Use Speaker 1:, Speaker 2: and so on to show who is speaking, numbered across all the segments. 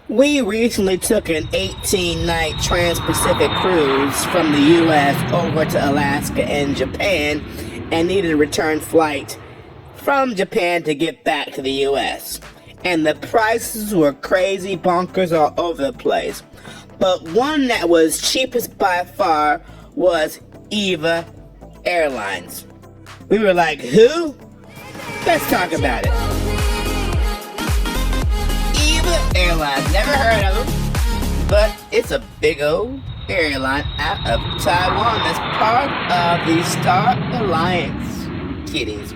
Speaker 1: We recently took an 18-night trans-Pacific cruise from the U.S. over to Alaska and Japan and needed a return flight from Japan to get back to the U.S. And the prices were crazy bonkers all over the place. But one that was cheapest by far was EVA Airlines. We were like, who? Let's talk about it. EVA Airlines, never heard of them, but it's a big old airline out of Taiwan that's part of the Star Alliance kiddies.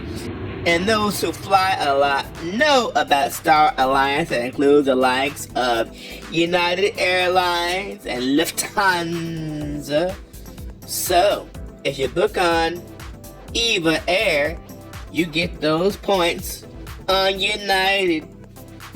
Speaker 1: And those who fly a lot know about Star Alliance. That includes the likes of United Airlines and Lufthansa. So, if you book on EVA Air, you get those points on United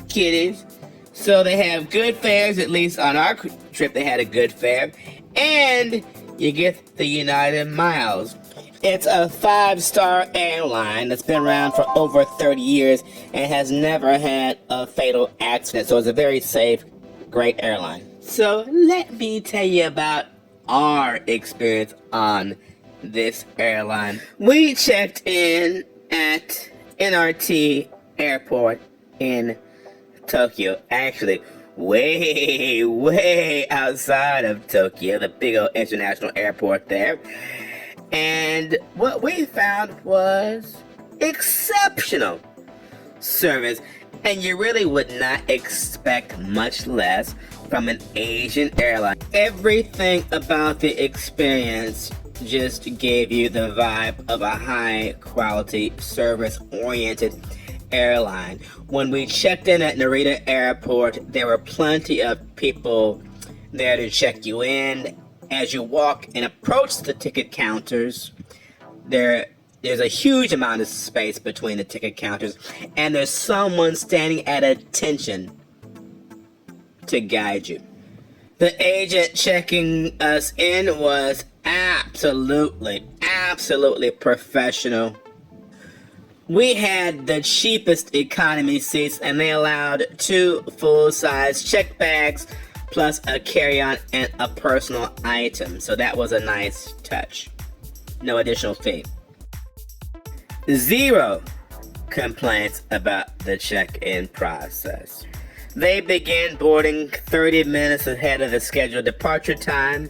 Speaker 1: kiddies. So they have good fares, at least on our trip they had a good fare. And you get the United Miles. It's a 5-star airline that's been around for over 30 years and has never had a fatal accident. So it's a very safe, great airline. So let me tell you about our experience on this airline. We checked in at NRT Airport in Tokyo. Actually, way outside of Tokyo, the big old international airport there. And what we found was exceptional service. And you really would not expect much less from an Asian airline. Everything about the experience just gave you the vibe of a high quality service oriented airline. When we checked in at Narita Airport, there were plenty of people there to check you in. As you walk and approach the ticket counters, there's a huge amount of space between the ticket counters, and there's someone standing at attention to guide you. The agent checking us in was absolutely professional. We had the cheapest economy seats, and they allowed 2 full-size check bags plus a carry-on and a personal item. So that was a nice touch. No additional fee. 0 complaints about the check-in process. They began boarding 30 minutes ahead of the scheduled departure time.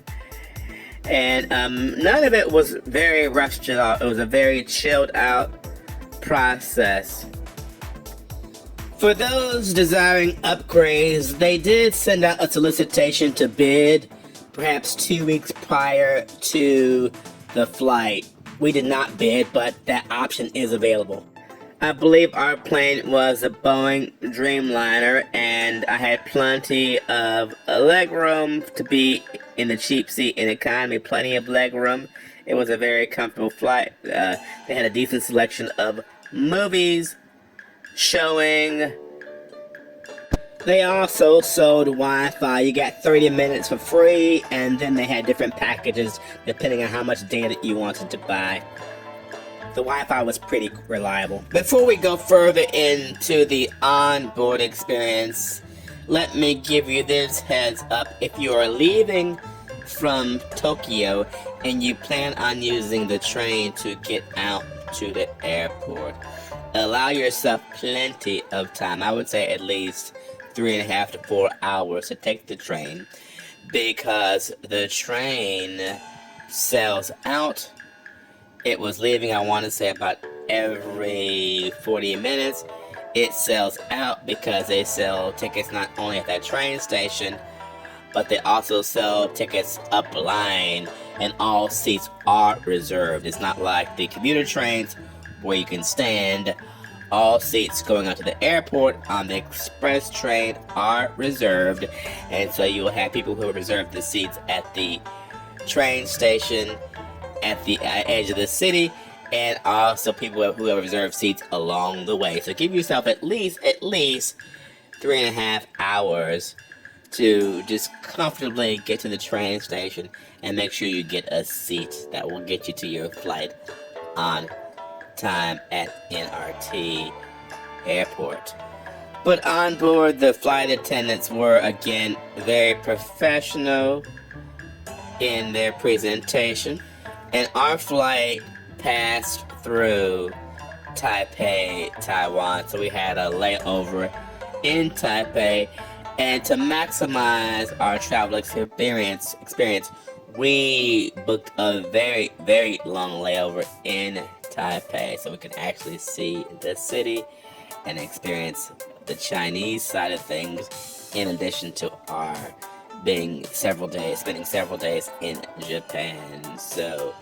Speaker 1: And none of it was very rushed at all. It was a very chilled out process. For those desiring upgrades, they did send out a solicitation to bid perhaps 2 weeks prior to the flight. We did not bid, but that option is available. I believe our plane was a Boeing Dreamliner, and I had plenty of leg room to be in the cheap seat in economy, plenty of leg room. It was a very comfortable flight. They had a decent selection of movies showing. They also sold Wi-Fi. You got 30 minutes for free, and then they had different packages depending on how much data you wanted to buy. The Wi-Fi was pretty reliable. Before we go further into the onboard experience, let me give you this heads up. If you are leaving from Tokyo and you plan on using the train to get out to the airport, allow yourself plenty of time. I would say at least 3.5 to 4 hours to take the train, because the train sells out. It was leaving, I want to say, about every 40 minutes. It sells out because they sell tickets not only at that train station, but they also sell tickets up line, and all seats are reserved. It's not like the commuter trains where you can stand. All seats going out to the airport on the express train are reserved, and so you will have people who reserve the seats at the train station at the edge of the city, and also people who have reserved seats along the way. So give yourself at least 3.5 hours to just comfortably get to the train station and make sure you get a seat that will get you to your flight on time at NRT Airport. But on board, the flight attendants were again very professional in their presentation, and our flight passed through Taipei, Taiwan. So we had a layover in Taipei, and to maximize our travel experience, we booked a very, very long layover in Taipei, so we can actually see the city and experience the Chinese side of things, in addition to our spending several days in Japan. So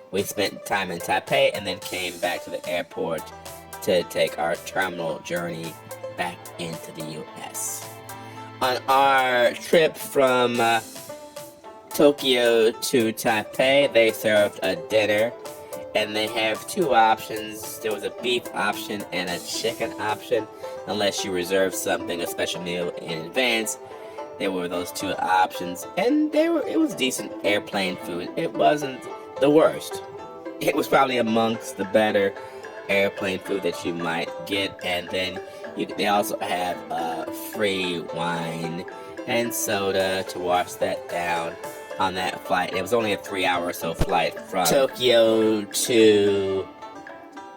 Speaker 1: we spent time in Taipei and then came back to the airport to take our terminal journey back into the US. On our trip from Tokyo to Taipei, they served a dinner, and they have two options. There was a beef option and a chicken option, unless you reserve something, a special meal in advance. There were those two options, and it was decent airplane food. It wasn't the worst. It was probably amongst the better airplane food that you might get. And then they also have free wine and soda to wash that down on that flight. It was only a 3-hour or so flight from Tokyo to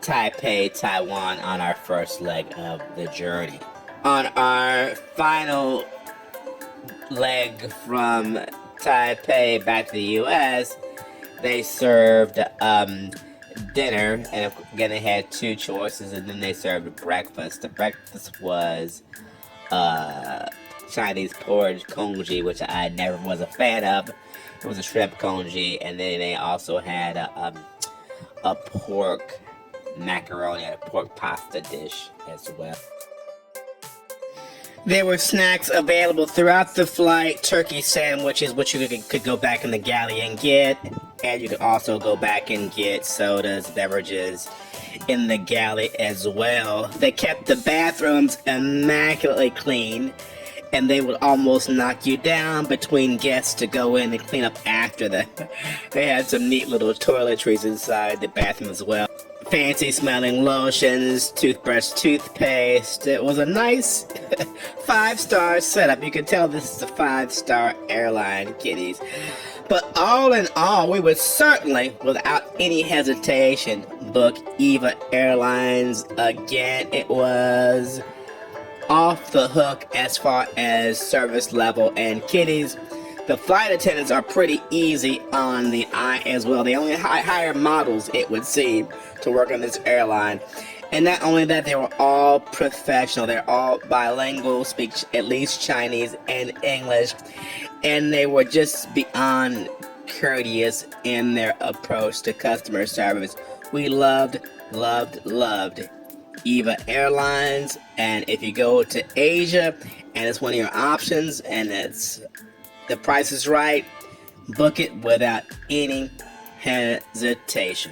Speaker 1: Taipei, Taiwan, on our first leg of the journey. On our final leg from Taipei back to the US, they served dinner, and again they had two choices, and then they served breakfast. The breakfast was Chinese porridge congee, which I never was a fan of. It was a shrimp congee, and then they also had a pork macaroni, a pork pasta dish as well. There were snacks available throughout the flight, turkey sandwiches, which you could go back in the galley and get, and you could also go back and get sodas, beverages in the galley as well. They kept the bathrooms immaculately clean, and they would almost knock you down between guests to go in and clean up after them. They had some neat little toiletries inside the bathroom as well. Fancy smelling lotions, toothbrush, toothpaste. It was a nice 5-star setup. You can tell this is a 5-star airline, kiddies. But all in all, we would certainly, without any hesitation, book EVA Airlines again. It was off the hook as far as service level, and kiddies, the flight attendants are pretty easy on the eye as well. They only hire models, it would seem, to work on this airline. And not only that, they were all professional. They're all bilingual, speak at least Chinese and English, and they were just beyond courteous in their approach to customer service. We loved EVA Airlines, and if you go to Asia and it's one of your options and the price is right, book it without any hesitation.